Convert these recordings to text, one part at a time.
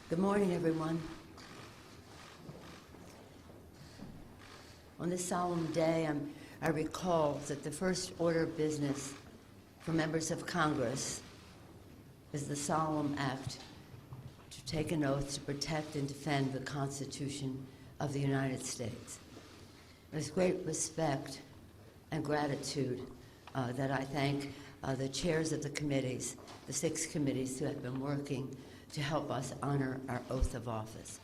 Good morning, everyone. On this solemn day, I recall that the first order of business for members of Congress is the solemn act to take an oath to protect and defend the Constitution of the United States. With great respect and gratitude that I thank the chairs of the committees, the 6 committees who have been working to help us honor our oath of office.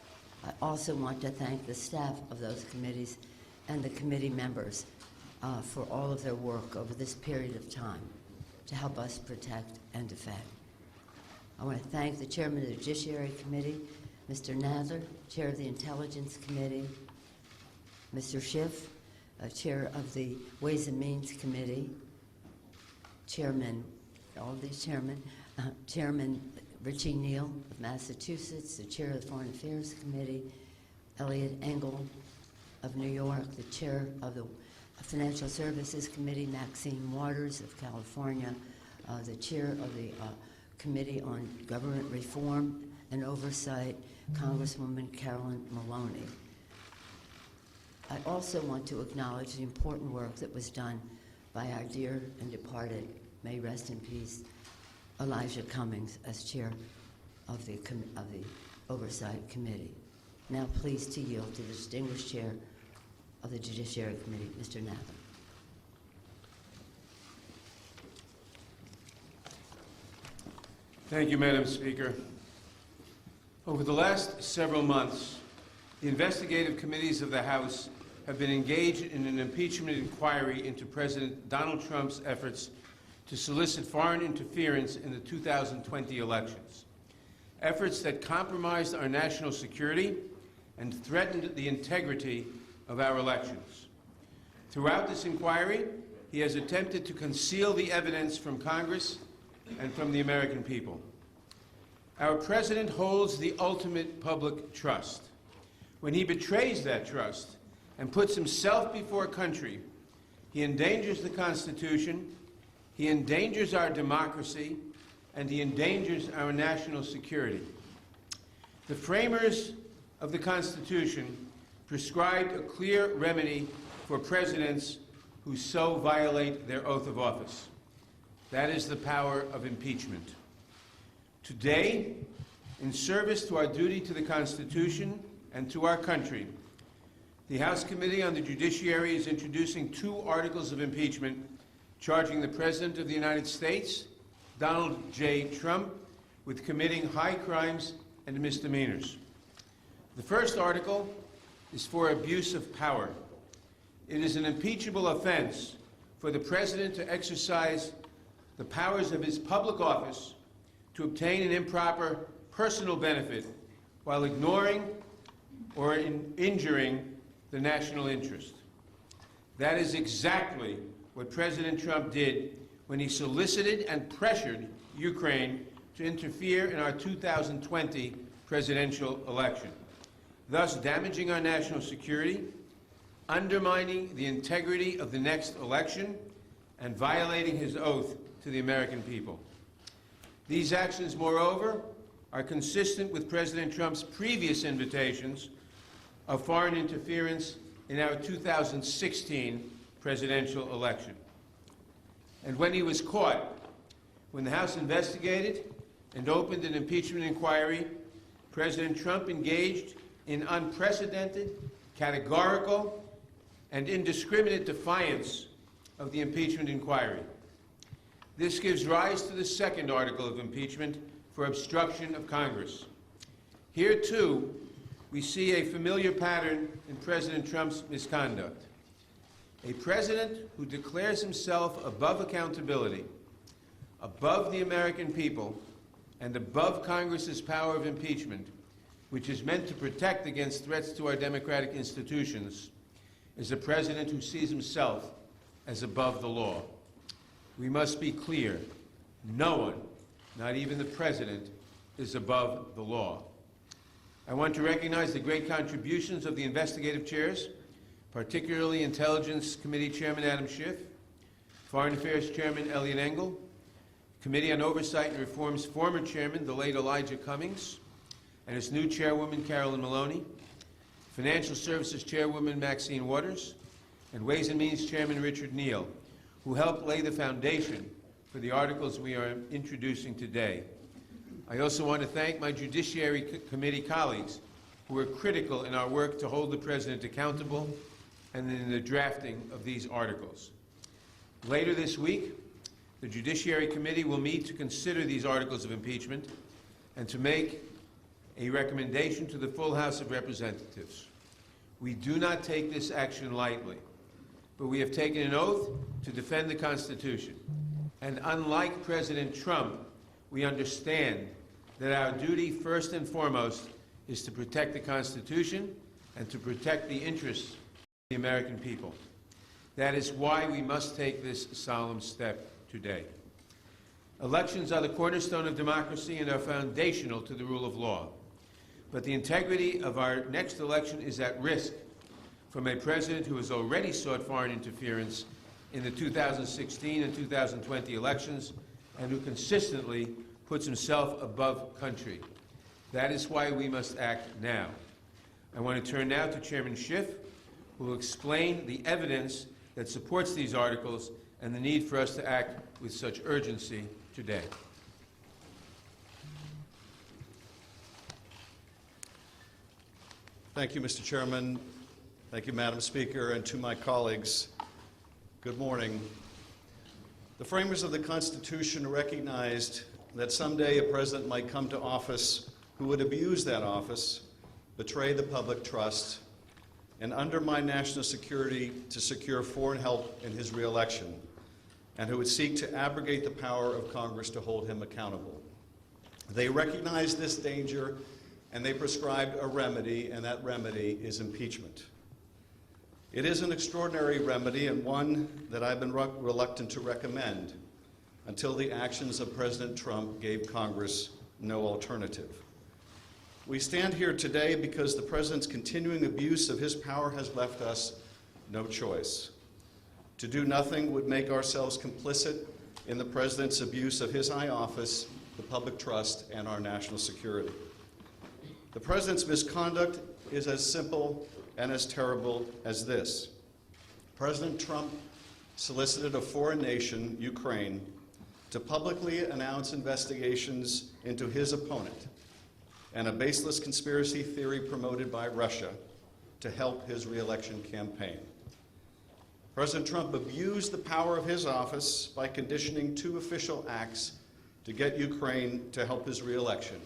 I also want to thank the staff of those committees and the committee members for all of their work over this period of time to help us protect and defend. I want to thank the Chairman of the Judiciary Committee, Mr. Nadler, Chair of the Intelligence Committee, Mr. Schiff, Chair of the Ways and Means Committee, Chairman, all these chairmen, Chairman Richie Neal of Massachusetts, the Chair of the Foreign Affairs Committee, Eliot Engel of New York, the Chair of the Financial Services Committee, Maxine Waters of California, the Chair of the Committee on Government Reform and Oversight, Congresswoman Carolyn Maloney. I also want to acknowledge the important work that was done by our dear and departed, may rest in peace, Elijah Cummings as chair of the Oversight Committee. Now pleased to yield to the distinguished chair of the Judiciary Committee, Mr. Nadler. Thank you, Madam Speaker. Over the last several months, the investigative committees of the House have been engaged in an impeachment inquiry into President Donald Trump's efforts to solicit foreign interference in the 2020 elections, efforts that compromised our national security and threatened the integrity of our elections. Throughout this inquiry, he has attempted to conceal the evidence from Congress and from the American people. Our president holds the ultimate public trust. When he betrays that trust and puts himself before a country, he endangers the Constitution, he endangers our democracy, and he endangers our national security. The framers of the Constitution prescribed a clear remedy for presidents who so violate their oath of office. That is the power of impeachment. Today, in service to our duty to the Constitution and to our country, the House Committee on the Judiciary is introducing 2 articles of impeachment charging the President of the United States, Donald J. Trump, with committing high crimes and misdemeanors. The first article is for abuse of power. It is an impeachable offense for the President to exercise the powers of his public office to obtain an improper personal benefit while ignoring or injuring the national interest. That is exactly what President Trump did when he solicited and pressured Ukraine to interfere in our 2020 presidential election, thus damaging our national security, undermining the integrity of the next election, and violating his oath to the American people. These actions, moreover, are consistent with President Trump's previous invitations of foreign interference in our 2016 presidential election. And when he was caught, when the House investigated and opened an impeachment inquiry, President Trump engaged in unprecedented, categorical, and indiscriminate defiance of the impeachment inquiry. This gives rise to the second article of impeachment for obstruction of Congress. Here, too, we see a familiar pattern in President Trump's misconduct. A president who declares himself above accountability, above the American people, and above Congress's power of impeachment, which is meant to protect against threats to our democratic institutions, is a president who sees himself as above the law. We must be clear. No one, not even the president, is above the law. I want to recognize the great contributions of the investigative chairs, particularly Intelligence Committee Chairman Adam Schiff, Foreign Affairs Chairman Eliot Engel, Committee on Oversight and Reform's former chairman, the late Elijah Cummings, and its new chairwoman, Carolyn Maloney, Financial Services Chairwoman, Maxine Waters, and Ways and Means Chairman, Richard Neal, who helped lay the foundation for the articles we are introducing today. I also want to thank my Judiciary Committee colleagues who were critical in our work to hold the President accountable and in the drafting of these articles. Later this week, the Judiciary Committee will meet to consider these articles of impeachment and to make a recommendation to the full House of Representatives. We do not take this action lightly, but we have taken an oath to defend the Constitution. And unlike President Trump, we understand that our duty, first and foremost, is to protect the Constitution and to protect the interests of the American people. That is why we must take this solemn step today. Elections are the cornerstone of democracy and are foundational to the rule of law. But the integrity of our next election is at risk from a president who has already sought foreign interference in the 2016 and 2020 elections and who consistently puts himself above country. That is why we must act now. I want to turn now to Chairman Schiff, who will explain the evidence that supports these articles and the need for us to act with such urgency today. Thank you, Mr. Chairman. Thank you, Madam Speaker, and to my colleagues. Good morning. The framers of the Constitution recognized that someday a president might come to office who would abuse that office, betray the public trust, and undermine national security to secure foreign help in his reelection, and who would seek to abrogate the power of Congress to hold him accountable. They recognized this danger, and they prescribed a remedy, and that remedy is impeachment. It is an extraordinary remedy and one that I've been reluctant to recommend until the actions of President Trump gave Congress no alternative. We stand here today because the President's continuing abuse of his power has left us no choice. To do nothing would make ourselves complicit in the President's abuse of his high office, the public trust, and our national security. The President's misconduct is as simple and as terrible as this. President Trump solicited a foreign nation, Ukraine, to publicly announce investigations into his opponent and a baseless conspiracy theory promoted by Russia to help his reelection campaign. President Trump abused the power of his office by conditioning two official acts to get Ukraine to help his reelection: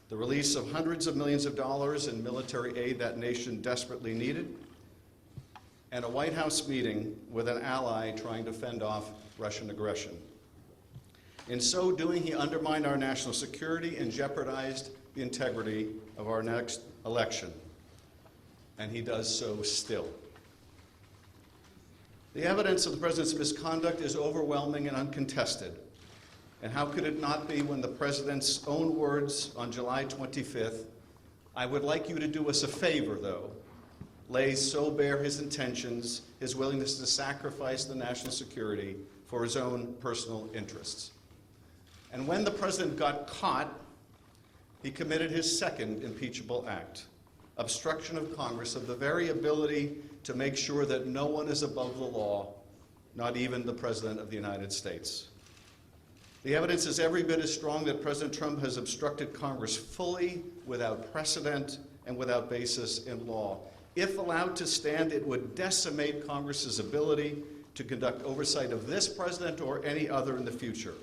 the release of hundreds of millions of dollars in military aid that nation desperately needed, and a White House meeting with an ally trying to fend off Russian aggression. In so doing, he undermined our national security and jeopardized the integrity of our next election. And he does so still. The evidence of the President's misconduct is overwhelming and uncontested. And how could it not be when the President's own words on July 25th, "I would like you to do us a favor, though," lays so bare his intentions, his willingness to sacrifice the national security for his own personal interests. And when the President got caught, he committed his second impeachable act: obstruction of Congress of the very ability to make sure that no one is above the law, not even the President of the United States. The evidence is every bit as strong that President Trump has obstructed Congress fully, without precedent, and without basis in law. If allowed to stand, it would decimate Congress's ability to conduct oversight of this president or any other in the future,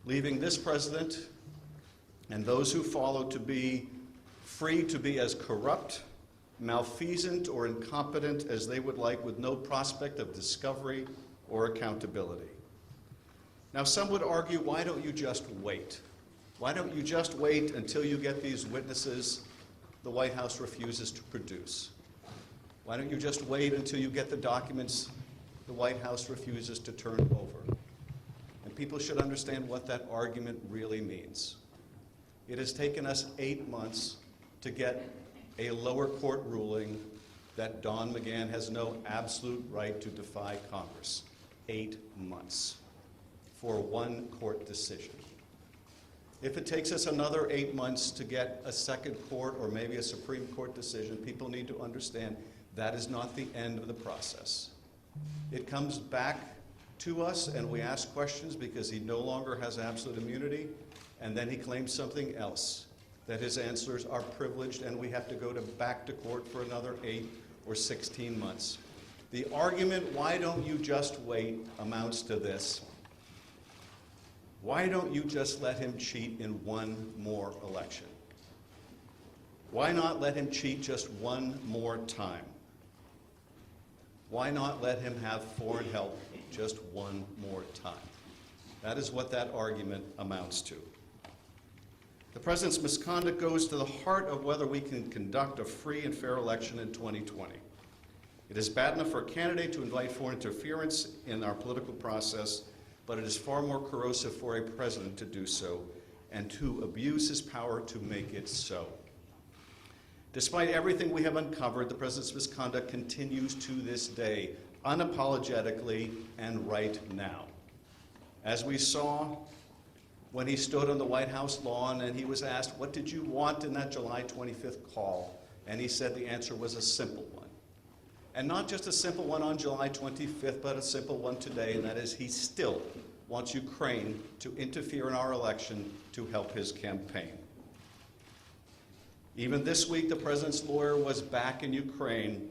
leaving this president and those who follow to be free to be as corrupt, malfeasant, or incompetent as they would like, with no prospect of discovery or accountability. Now, some would argue, why don't you just wait? Why don't you just wait until you get these witnesses the White House refuses to produce? Why don't you just wait until you get the documents the White House refuses to turn over? And people should understand what that argument really means. It has taken us 8 months to get a lower court ruling that Don McGahn has no absolute right to defy Congress. 8 months for one court decision. If it takes us another 8 months to get a second court or maybe a Supreme Court decision, people need to understand that is not the end of the process. It comes back to us and we ask questions because he no longer has absolute immunity, and then he claims something else, that his answers are privileged and we have to go back to court for another 8 or 16 months. The argument, why don't you just wait, amounts to this. Why don't you just let him cheat in one more election? Why not let him cheat just one more time? Why not let him have foreign help just one more time? That is what that argument amounts to. The president's misconduct goes to the heart of whether we can conduct a free and fair election in 2020. It is bad enough for a candidate to invite foreign interference in our political process, but it is far more corrosive for a president to do so and to abuse his power to make it so. Despite everything we have uncovered, the president's misconduct continues to this day, unapologetically and right now. As we saw when he stood on the White House lawn and he was asked, what did you want in that July 25th call? And he said the answer was a simple one. And not just a simple one on July 25th, but a simple one today, and that is he still wants Ukraine to interfere in our election to help his campaign. Even this week, the president's lawyer was back in Ukraine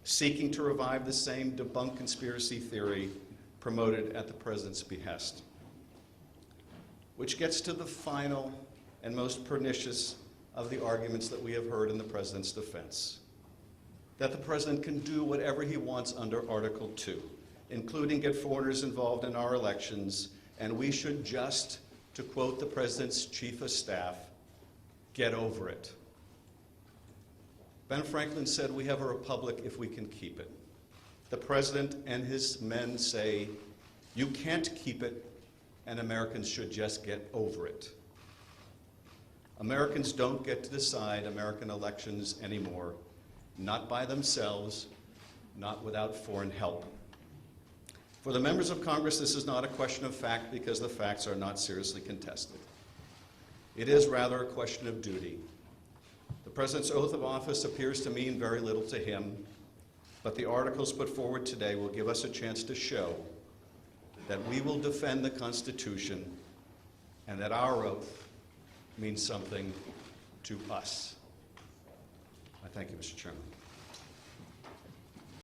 seeking to revive the same debunked conspiracy theory promoted at the president's behest. Which gets to the final and most pernicious of the arguments that we have heard in the president's defense. That the president can do whatever he wants under Article 2, including get foreigners involved in our elections, and we should just, to quote the president's chief of staff, get over it. Ben Franklin said, we have a republic if we can keep it. The president and his men say, you can't keep it, and Americans should just get over it. Americans don't get to decide American elections anymore, not by themselves, not without foreign help. For the members of Congress, this is not a question of fact because the facts are not seriously contested. It is rather a question of duty. The president's oath of office appears to mean very little to him, but the articles put forward today will give us a chance to show that we will defend the Constitution and that our oath means something to us. I thank you, Mr. Chairman.